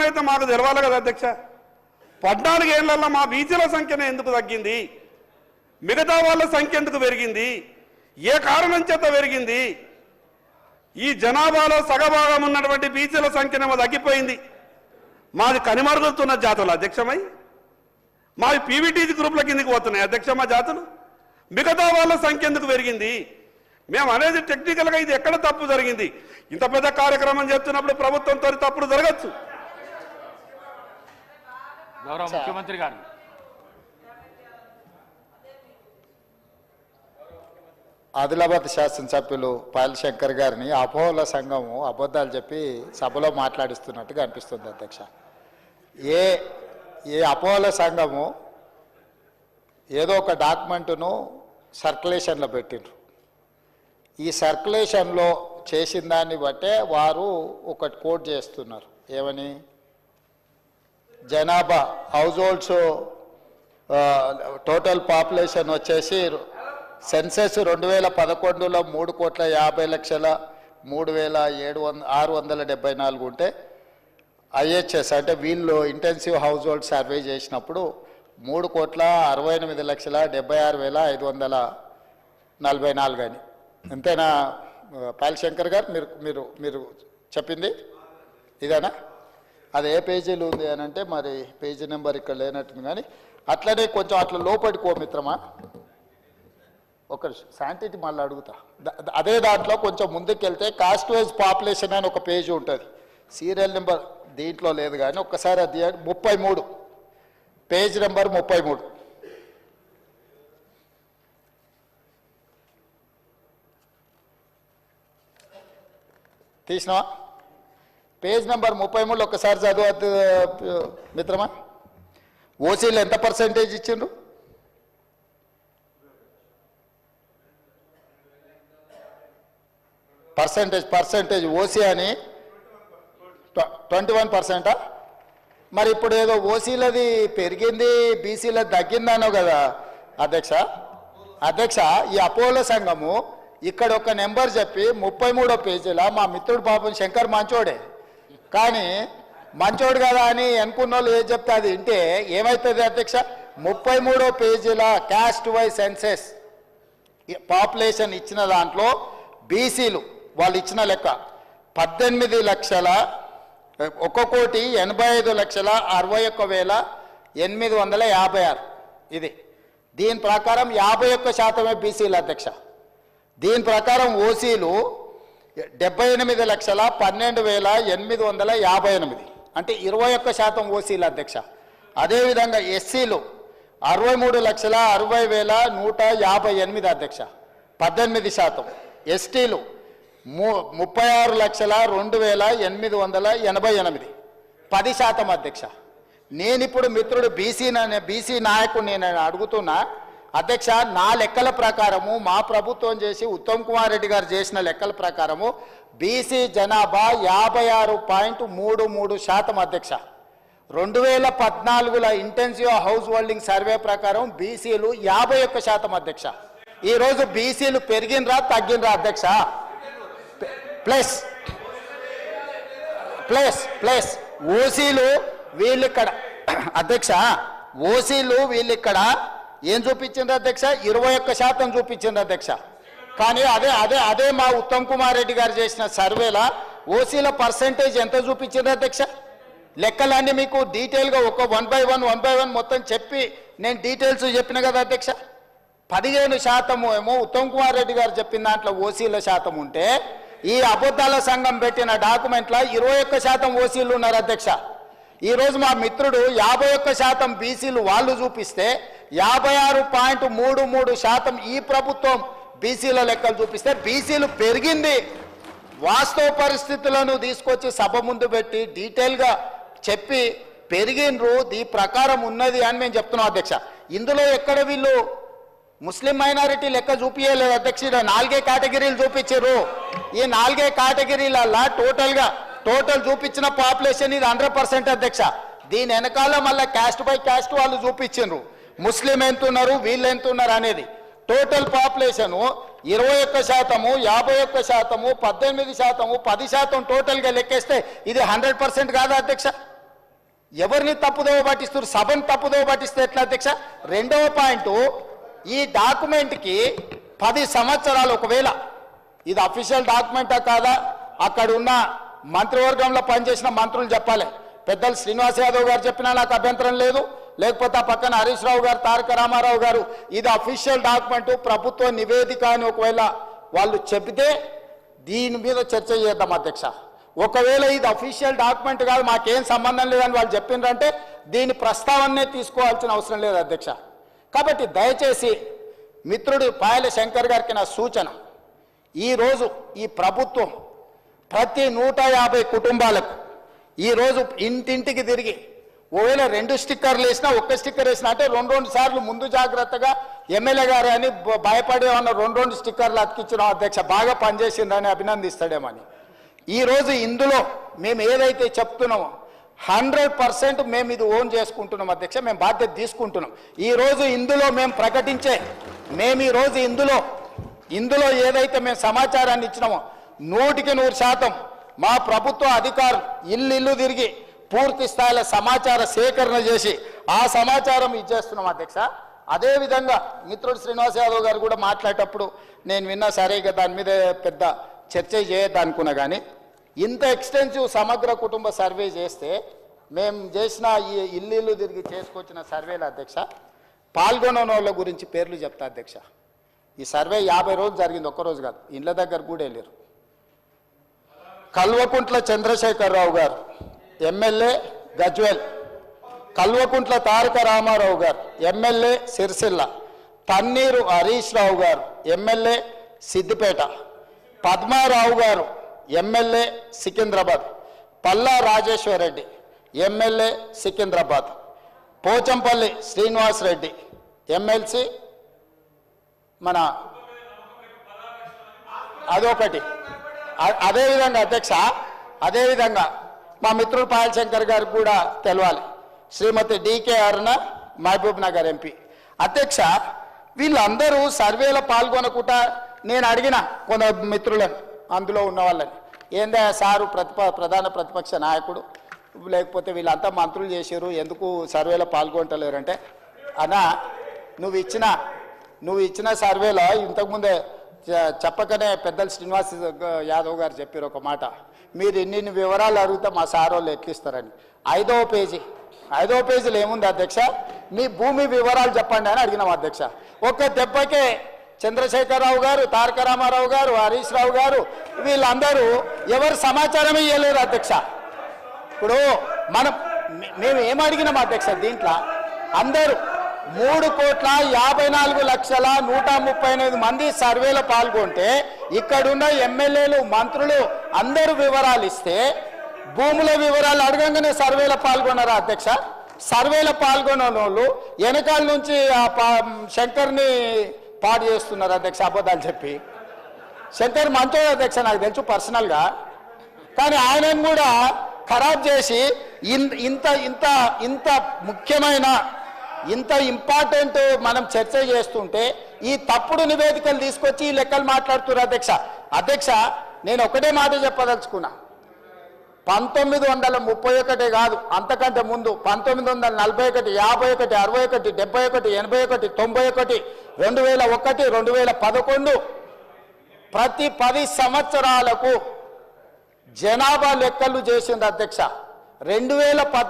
అయితే మాకు తెలవాలి కదా అధ్యక్ష. 14 ఏళ్లలో మా బీసీల సంఖ్యనే ఎందుకు తగ్గింది, మిగతా వాళ్ళ సంఖ్య ఎందుకు పెరిగింది, ఏ కారణం చేత పెరిగింది? ఈ జనాభాలో సగభాగం ఉన్నటువంటి బీసీల సంఖ్యనేమో తగ్గిపోయింది. మాది కనిమరుగుతున్న జాతులు అధ్యక్షమై, మాది పీవీటీజీ గ్రూపుల కిందకి పోతున్నాయి అధ్యక్ష మా జాతులు. మిగతా వాళ్ళ సంఖ్య ఎందుకు పెరిగింది? మేము అనేది టెక్నికల్గా ఇది ఎక్కడ తప్పు జరిగింది? ఇంత పెద్ద కార్యక్రమం చేస్తున్నప్పుడు ప్రభుత్వంతో తప్పుడు జరగచ్చు. గౌరవ ముఖ్యమంత్రి గారు, ఆదిలాబాద్ శాసనసభ్యులు పాయలశంకర్ గారిని అపోహల సంఘము అబద్ధాలు చెప్పి సభలో మాట్లాడిస్తున్నట్టుగా అనిపిస్తుంది అధ్యక్ష. ఏ అపోహల సంఘము ఏదో ఒక డాక్యుమెంటును సర్క్యులేషన్లో పెట్టిండ్రు. ఈ సర్క్యులేషన్లో చేసిన దాన్ని బట్టే వారు ఒకటి కోట్ చేస్తున్నారు. ఏమని? జనాభా హౌస్ హోల్డ్స్ టోటల్ పాపులేషన్ వచ్చేసి సెన్సెస్ 2011లో 3,50,03,674 ఉంటే ఐహెచ్ఎస్ అంటే వీళ్ళు ఇంటెన్సివ్ హౌస్ హోల్డ్ సర్వే చేసినప్పుడు 3,68,76,544 అని. అంతేనా పాయలశంకర్ గారు? మీరు మీరు చెప్పింది ఇదేనా? అది ఏ పేజీలు ఉంది అని అంటే మరి పేజీ నెంబర్ ఇక్కడ లేనట్టుంది. కానీ అట్లనే కొంచెం అట్లా లోపడికో మిత్రమా, ఒక శాంటిటీ మళ్ళీ అడుగుతా. అదే దాంట్లో కొంచెం ముందుకెళ్తే కాస్ట్ వైజ్ పాపులేషన్ అని ఒక పేజీ ఉంటుంది. సీరియల్ నెంబర్ దీంట్లో లేదు కానీ ఒక్కసారి అది 33 పేజ్ నెంబర్ 33. తీసినావా? పేజ్ నెంబర్ 33 ఒక్కసారి చదువు మిత్రమా. ఓసీలు ఎంత పర్సెంటేజ్ ఇచ్చిండ్రు? పర్సెంటేజ్ ఓసీ అని 21%. మరి ఇప్పుడు ఏదో ఓసీలది పెరిగింది బీసీలది తగ్గిందనో కదా అధ్యక్ష. ఈ అపోలో సంఘము ఇక్కడ ఒక నెంబర్ చెప్పి 33వ పేజీలో మా మిత్రుడు పాపం శంకర్ మంచోడే, కానీ మంచోడు కదా అని అనుకున్న వాళ్ళు ఏది చెప్తే అది వింటే ఏమవుతుంది అధ్యక్ష? 33వ పేజీలో క్యాస్ట్ వైజ్ సెన్సెస్ పాపులేషన్ ఇచ్చిన దాంట్లో బీసీలు వాళ్ళు ఇచ్చిన లెక్క 18,85,61,856. ఇది దీని ప్రకారం 51% బీసీలు అధ్యక్ష. దీని ప్రకారం ఓసీలు 78,12,858 అంటే 21% ఓసీలు అధ్యక్ష. అదేవిధంగా ఎస్సీలు 63,60,158 అధ్యక్ష, 18%. ఎస్టీలు 36,02,888 10% అధ్యక్ష. నేనిప్పుడు మిత్రుడు బీసీ నాయకుడు నేను అడుగుతున్నా అధ్యక్ష, నా లెక్కల ప్రకారము మా ప్రభుత్వం చేసి ఉత్తమ్ కుమార్ రెడ్డి గారు చేసిన లెక్కల ప్రకారము బీసీ జనాభా 56.33% అధ్యక్ష. 2014లో ఇంటెన్సివ్ హౌస్ హోల్డింగ్ సర్వే ప్రకారం బీసీలు 51% అధ్యక్ష. ఈరోజు బీసీలు పెరిగినరా తగ్గినరా అధ్యక్ష? ప్లస్ ఓసీలు వీళ్ళిక్కడ అధ్యక్ష, ఓసీలు వీళ్ళిక్కడ ఏం చూపించింది అధ్యక్ష? 21% చూపించింది అధ్యక్ష. కానీ అదే మా ఉత్తమ్ కుమార్ రెడ్డి గారు చేసిన సర్వేలా ఓసీల పర్సెంటేజ్ ఎంత చూపించింది అధ్యక్ష? లెక్కలన్నీ మీకు డీటెయిల్గా ఒక 1 by 1 మొత్తం చెప్పి నేను డీటెయిల్స్ చెప్పిన కదా అధ్యక్ష. 15% ఏమో ఉత్తమ్ కుమార్ రెడ్డి గారు చెప్పిన దాంట్లో ఓసీల శాతం ఉంటే ఈ అబద్ధాల సంఘం పెట్టిన డాక్యుమెంట్లో 21% ఓసీలు ఉన్నారు అధ్యక్ష. ఈరోజు మా మిత్రుడు 51% బీసీలు వాళ్ళు చూపిస్తే 56.33% ఈ ప్రభుత్వం బీసీల లెక్కలు చూపిస్తే బీసీలు పెరిగింది. వాస్తవ పరిస్థితులను తీసుకొచ్చి సభ ముందు పెట్టి డీటెయిల్గా చెప్పి పెరిగినరు, ఈ ప్రకారం ఉన్నది అని మేము చెప్తున్నాం అధ్యక్ష. ఇందులో ఎక్కడ వీళ్ళు ముస్లిం మైనారిటీ లెక్క చూపించలేదు అధ్యక్ష. 4 కేటగిరీలు చూపించారు. ఈ 4 కేటగిరీలల్లా టోటల్ చూపించిన పాపులేషన్ ఇది 100% అధ్యక్ష. దీని వెనకాల మళ్ళీ క్యాస్ట్ బై క్యాస్ట్ వాళ్ళు చూపించారు, ముస్లిం ఎంత ఉన్నారు వీళ్ళు ఎంత ఉన్నారు అనేది. టోటల్ పాపులేషను 21%, 51%, 18%, 10% టోటల్గా లెక్కేస్తే ఇది 100% కాదా అధ్యక్ష? ఎవరిని తప్పుదోవ పట్టిస్తారు? సభను తప్పుదోవ పట్టిస్తే ఎట్లా అధ్యక్ష? రెండవ పాయింట్, ఈ డాక్యుమెంట్కి 10 సంవత్సరాలు, ఒకవేళ ఇది అఫీషియల్ డాక్యుమెంటా కాదా అక్కడ ఉన్న మంత్రివర్గంలో పనిచేసిన మంత్రులు చెప్పాలి. పెద్దలు శ్రీనివాస్ యాదవ్ గారు చెప్పినా నాకు అభ్యంతరం లేదు, లేకపోతే ఆ పక్కన హరీష్ రావు గారు, తారక రామారావు గారు ఇది అఫీషియల్ డాక్యుమెంట్, ప్రభుత్వ నివేదిక అని ఒకవేళ వాళ్ళు చెబితే దీని మీద చర్చ చేద్దాం అధ్యక్ష. ఒకవేళ ఇది అఫీషియల్ డాక్యుమెంట్ కాదు, మాకేం సంబంధం లేదని వాళ్ళు చెప్పిండ్రంటే దీని ప్రస్తావనే తీసుకోవాల్సిన అవసరం లేదు అధ్యక్ష. కాబట్టి దయచేసి మిత్రుడు పాయల శంకర్ గారికి నా సూచన, ఈరోజు ఈ ప్రభుత్వం ప్రతి 150 కుటుంబాలకు ఈరోజు ఇంటింటికి తిరిగి ఒకవేళ 2 స్టిక్కర్లు వేసినా, 1 స్టిక్కర్ వేసినా అంటే 2 సార్లు ముందు జాగ్రత్తగా ఎమ్మెల్యే గారు అని భయపడే ఉన్న 2 స్టిక్కర్లు అతికించిన అధ్యక్ష, బాగా పనిచేసిందని అభినందిస్తాడేమని. ఈరోజు ఇందులో మేము ఏదైతే చెప్తున్నామో 100% మేము ఇది ఓన్ చేసుకుంటున్నాం అధ్యక్ష, మేము బాధ్యత తీసుకుంటున్నాం. ఈరోజు ఇందులో మేము ప్రకటించే, మేము ఈరోజు ఇందులో ఏదైతే మేము సమాచారాన్ని ఇచ్చినామో 100% మా ప్రభుత్వ అధికారులు ఇల్లు తిరిగి పూర్తి స్థాయిలో సమాచార సేకరణ చేసి ఆ సమాచారం ఇచ్చేస్తున్నాం అధ్యక్ష. అదేవిధంగా మిత్రుడు శ్రీనివాస్ యాదవ్ గారు కూడా మాట్లాడేటప్పుడు నేను విన్నా, సరేగా దాని మీద పెద్ద చర్చ చేయొద్దు అనుకున్నా, కానీ ఇంత ఎక్స్టెన్సివ్ సమగ్ర కుటుంబ సర్వే చేస్తే మేము చేసిన ఈ ఇల్లు తిరిగి చేసుకొచ్చిన సర్వేల అధ్యక్ష, పాల్గొన్న వాళ్ళ గురించి పేర్లు చెప్తా అధ్యక్ష. ఈ సర్వే 50 రోజులు జరిగింది, ఒక్కరోజు కాదు, ఇండ్ల దగ్గర కూడా వెళ్ళారు. కల్వకుంట్ల చంద్రశేఖరరావు గారు ఎమ్మెల్యే గజ్వేల్, కల్వకుంట్ల తారక రామారావు గారు ఎమ్మెల్యే సిరిసిల్ల, తన్నీరు హరీష్ రావు గారు ఎమ్మెల్యే సిద్దిపేట, పద్మారావు గారు MLA Secunderabad, Palla Rajeshwar Reddy MLA Secunderabad, Pochampally Srinivas Reddy MLC మన అదొకటి. అదేవిధంగా అధ్యక్ష, అదేవిధంగా మా మిత్రుడు పాయల్ శంకర్ గారికి కూడా తెలవాలి, శ్రీమతి డికే అరుణ మహబూబ్ నగర్ ఎంపీ. అధ్యక్ష, వీళ్ళందరూ సర్వేలో పాల్గొనకుండా నేను అడిగిన కొంత మిత్రులను, అందులో ఉన్న వాళ్ళని, ఏందా సారు ప్రధాన ప్రతిపక్ష నాయకుడు, లేకపోతే వీళ్ళంతా మంత్రులు చేశారు, ఎందుకు సర్వేలో పాల్గొంటలేరంటే, అన్నా నువ్వు ఇచ్చిన సర్వేలో ఇంతకుముందే చెప్పకనే పెద్దలు శ్రీనివాస్ యాదవ్ గారు చెప్పారు ఒక మాట, మీరు ఇన్ని వివరాలు అడిగితే మా సార్ వాళ్ళు ఎట్లిస్తారని. 5వ పేజీలో ఏముంది అధ్యక్ష, మీ భూమి వివరాలు చెప్పండి అని అడిగినాం అధ్యక్ష. ఒక్క దెబ్బకే చంద్రశేఖరరావు గారు, తారక రామారావు గారు, హరీష్ రావు గారు వీళ్ళందరూ ఎవరు సమాచారం ఇవ్వలేరు అధ్యక్ష. ఇప్పుడు మేము ఏం అడిగినాం అధ్యక్ష, దీంట్లో అందరూ 3,54,138 మంది సర్వేలో పాల్గొంటే ఇక్కడున్న ఎమ్మెల్యేలు, మంత్రులు అందరూ వివరాలు ఇస్తే భూముల వివరాలు అడగంగానే సర్వేలో పాల్గొన్నారా అధ్యక్ష? సర్వేలో పాల్గొన్న వాళ్ళు వెనకాల నుంచి శంకర్ని పాడు చేస్తున్నారు అధ్యక్ష, అబద్ధాలు చెప్పి. శంకర్ మంచోడు అధ్యక్ష, నాకు తెలుసు పర్సనల్గా, కానీ ఆయనను కూడా ఖరాబ్ చేసి ఇంత ముఖ్యమైన, ఇంత ఇంపార్టెంట్ మనం చర్చ చేస్తుంటే ఈ తప్పుడు నివేదికలు తీసుకొచ్చి ఈ లెక్కలు మాట్లాడుతున్నారు అధ్యక్ష. నేను ఒకటే మాట చెప్పదలుచుకున్నా, 1931 కాదు, అంతకంటే ముందు 1941, 51, 61, 71, 81, 91, 2001, 2011 ప్రతి 10 సంవత్సరాలకు జనాభా లెక్కలు చేసింది అధ్యక్ష. 2010